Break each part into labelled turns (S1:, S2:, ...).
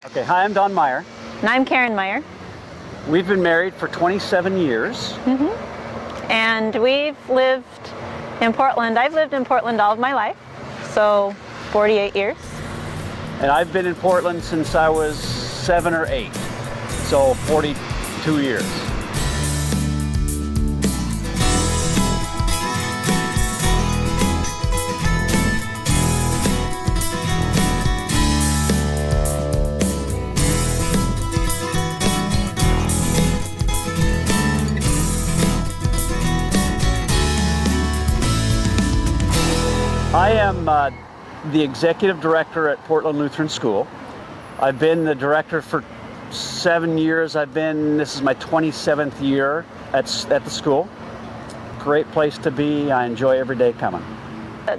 S1: Okay, hi, I'm Don Meyer.
S2: And I'm Karen Meyer.
S1: We've been married for 27 years.
S2: And we've lived in Portland. I've lived in Portland all of my life, so 48 years.
S1: And I've been in Portland since I was 7 or 8, so 42 years. I am the executive director at Portland Lutheran School. I've been the director for 7 years. This is my 27th year at the school. Great place to be. I enjoy every day coming.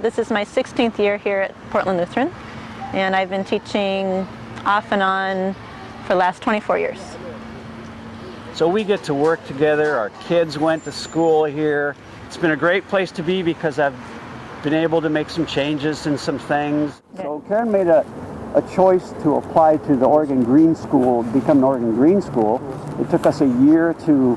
S2: This is my 16th year here at Portland Lutheran, and I've been teaching off and on for the last 24 years.
S1: So we get to work together. Our kids went to school here. It's been a great place to be because I've been able to make some changes in some things. So Karen made a choice to apply to the Oregon Green School, become an Oregon Green School. It took us a year to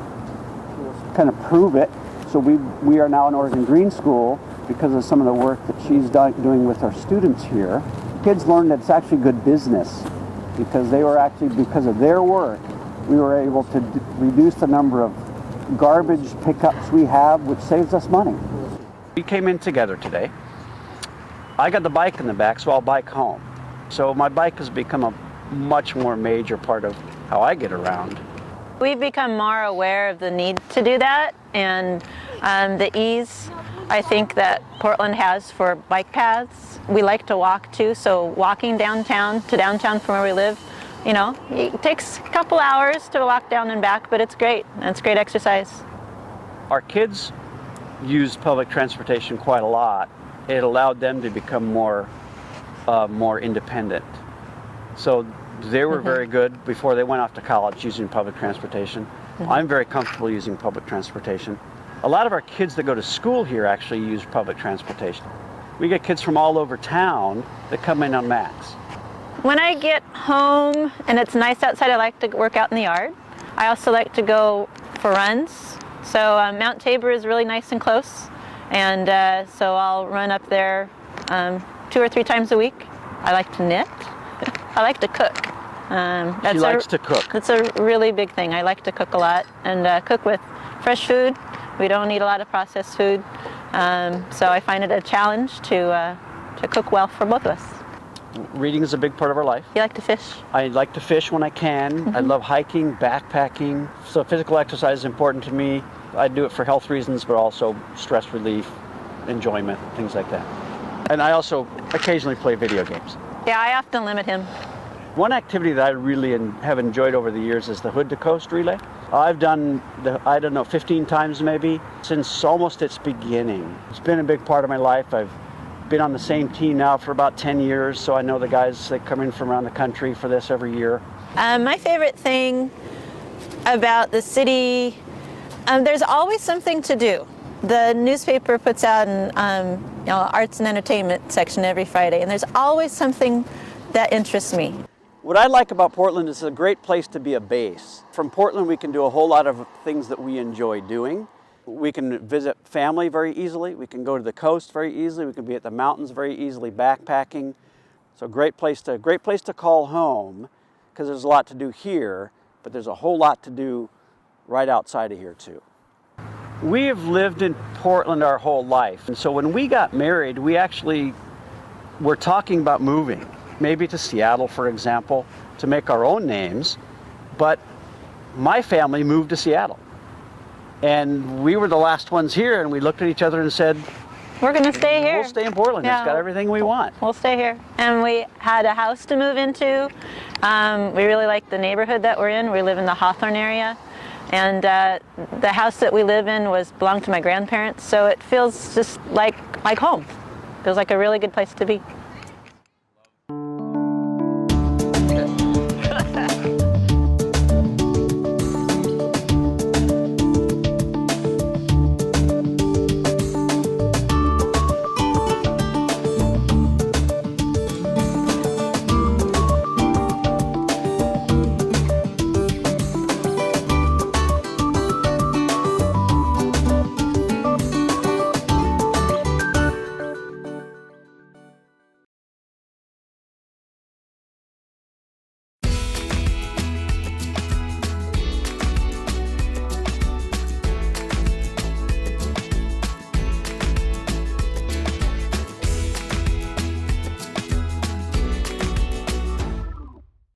S1: kind of prove it. So we are now an Oregon Green School because of some of the work that she's doing with our students here. Kids learned that it's actually good business because because of their work, we were able to reduce the number of garbage pickups we have, which saves us money. We came in together today. I got the bike in the back, so I'll bike home. So my bike has become a much more major part of how I get around.
S2: We've become more aware of the need to do that, and the ease I think that Portland has for bike paths. We like to walk too, so walking downtown to downtown from where we live, you know, it takes a couple hours to walk down and back, but it's great. It's great exercise.
S1: Our kids used public transportation quite a lot. It allowed them to become more independent. So they were very good before they went off to college using public transportation. I'm very comfortable using public transportation. A lot of our kids that go to school here actually use public transportation. We get kids from all over town that come in on Max.
S2: When I get home and it's nice outside, I like to work out in the yard. I also like to go for runs. So Mount Tabor is really nice and close, and so I'll run up there 2 or 3 times a week. I like to knit. I like to cook.
S1: She likes to cook.
S2: That's a really big thing. I like to cook a lot and cook with fresh food. We don't eat a lot of processed food, so I find it a challenge to cook well for both of us.
S1: Reading is a big part of our life.
S2: You like to fish? I
S1: like to fish when I can. I love hiking, backpacking. So physical exercise is important to me. I do it for health reasons, but also stress relief, enjoyment, things like that. And I also occasionally play video games.
S2: Yeah, I often limit him.
S1: One activity that I really have enjoyed over the years is the Hood to Coast relay. I've done 15 times maybe, since almost its beginning. It's been a big part of my life. I've been on the same team now for about 10 years, so I know the guys that come in from around the country for this every year. My
S2: favorite thing about the city, there's always something to do. The newspaper puts out an arts and entertainment section every Friday, and there's always something that interests me.
S1: What I like about Portland is it's a great place to be a base. From Portland, we can do a whole lot of things that we enjoy doing. We can visit family very easily. We can go to the coast very easily. We can be at the mountains very easily, backpacking. So great place to call home, because there's a lot to do here, but there's a whole lot to do right outside of here too. We have lived in Portland our whole life, and so when we got married, we actually were talking about moving, maybe to Seattle, for example, to make our own names, but my family moved to Seattle. And we were the last ones here, and we looked at each other and said,
S2: we're going to stay here.
S1: We'll stay in Portland.
S2: Yeah,
S1: it's got everything we want.
S2: We'll stay here. And we had a house to move into. We really like the neighborhood that we're in. We live in the Hawthorne area. And the house that we live in belonged to my grandparents, so it feels just like home. It feels like a really good place to be.